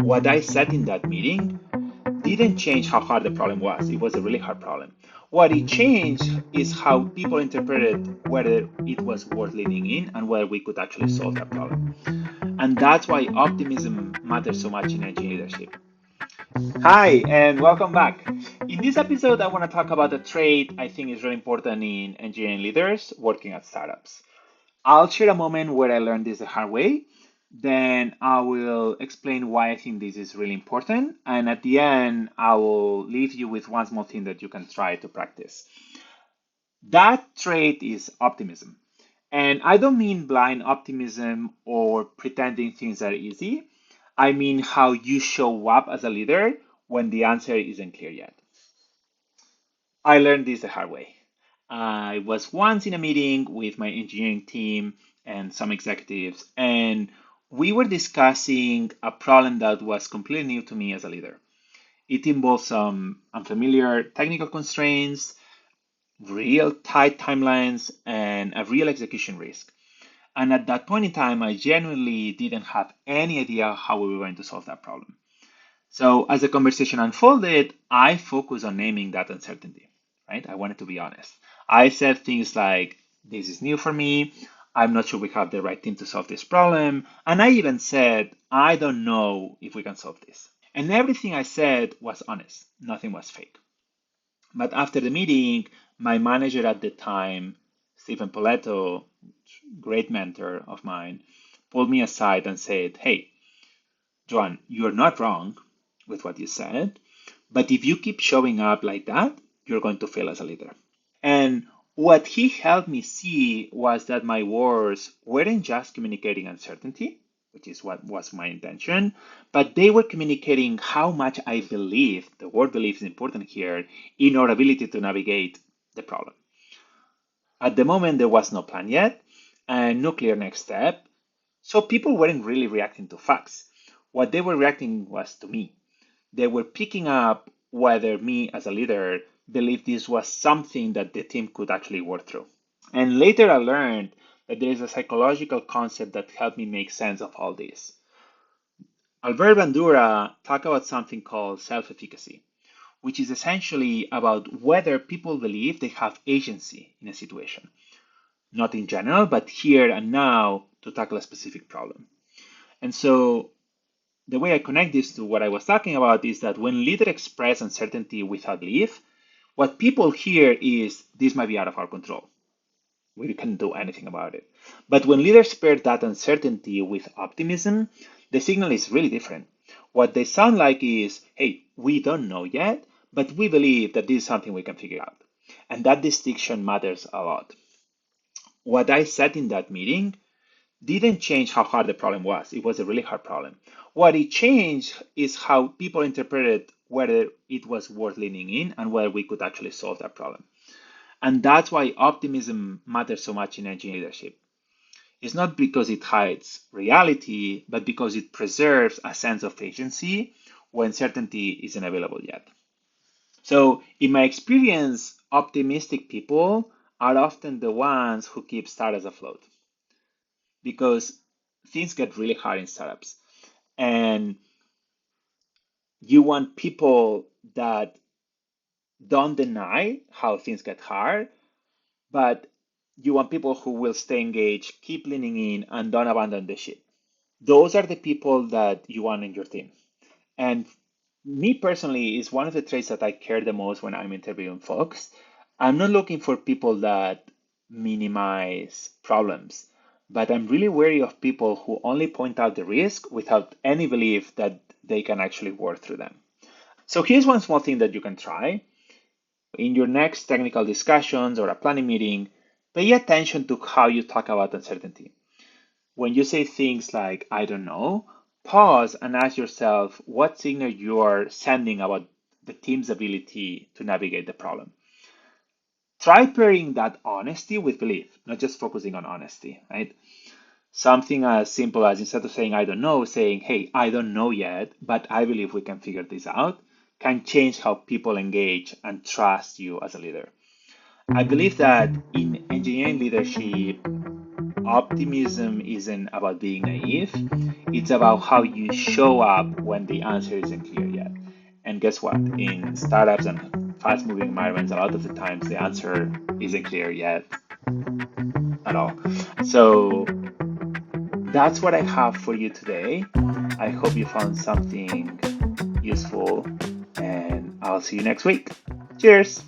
what I said in that meeting didn't change how hard the problem was. It was a really hard problem. What it changed is how people interpreted whether it was worth leaning in and whether we could actually solve that problem. And that's why optimism matters so much in engineering leadership. Hi, and welcome back. In this episode, I want to talk about a trait I think is really important in engineering leaders working at startups. I'll share a moment where I learned this the hard way. Then I will explain why I think this is really important. And at the end, I will leave you with one small thing that you can try to practice. That trait is optimism. And I don't mean blind optimism or pretending things are easy. I mean how you show up as a leader when the answer isn't clear yet. I learned this the hard way. I was once in a meeting with my engineering team and some executives, and we were discussing a problem that was completely new to me as a leader. It involved some unfamiliar technical constraints, real tight timelines, and a real execution risk. And at that point in time, I genuinely didn't have any idea how we were going to solve that problem. So as the conversation unfolded, I focused on naming that uncertainty, right? I wanted to be honest. I said things like, this is new for me. I'm not sure we have the right team to solve this problem. And I even said, I don't know if we can solve this. And everything I said was honest. Nothing was fake. But after the meeting, my manager at the time, Stephen Poletto, great mentor of mine, pulled me aside and said, hey, Joan, you're not wrong with what you said, but if you keep showing up like that, you're going to fail as a leader. And what he helped me see was that my words weren't just communicating uncertainty, which is what was my intention, but they were communicating how much I believe, the word belief is important here, in our ability to navigate the problem. At the moment, there was no plan yet and no clear next step. So people weren't really reacting to facts. What they were reacting was to me. They were picking up whether me as a leader believed this was something that the team could actually work through. And later I learned that there is a psychological concept that helped me make sense of all this. Albert Bandura talked about something called self-efficacy, which is essentially about whether people believe they have agency in a situation. Not in general, but here and now to tackle a specific problem. And so the way I connect this to what I was talking about is that when leaders express uncertainty without belief, what people hear is this might be out of our control. We can't do anything about it. But when leaders pair that uncertainty with optimism, the signal is really different. What they sound like is, hey, we don't know yet, but we believe that this is something we can figure out. And that distinction matters a lot. What I said in that meeting didn't change how hard the problem was. It was a really hard problem. What it changed is how people interpreted whether it was worth leaning in and whether we could actually solve that problem. And that's why optimism matters so much in engineering leadership. It's not because it hides reality, but because it preserves a sense of agency when certainty isn't available yet. So, in my experience, optimistic people are often the ones who keep startups afloat because things get really hard in startups. And you want people that don't deny how things get hard, but you want people who will stay engaged, keep leaning in, and don't abandon the ship. Those are the people that you want in your team. And me personally is one of the traits that I care the most when I'm interviewing folks. I'm not looking for people that minimize problems, but I'm really wary of people who only point out the risk without any belief that they can actually work through them. So here's one small thing that you can try. In your next technical discussions or a planning meeting, pay attention to how you talk about uncertainty. When you say things like, I don't know, pause and ask yourself what signal you are sending about the team's ability to navigate the problem. Try pairing that honesty with belief, not just focusing on honesty, right? Something as simple as instead of saying, I don't know, saying, hey, I don't know yet, but I believe we can figure this out, can change how people engage and trust you as a leader. I believe that in engineering leadership, optimism isn't about being naive, it's about how you show up when the answer isn't clear yet. And guess what? In startups and fast moving environments, a lot of the times the answer isn't clear yet at all. So that's what I have for you today. I hope you found something useful, and I'll see you next week. Cheers!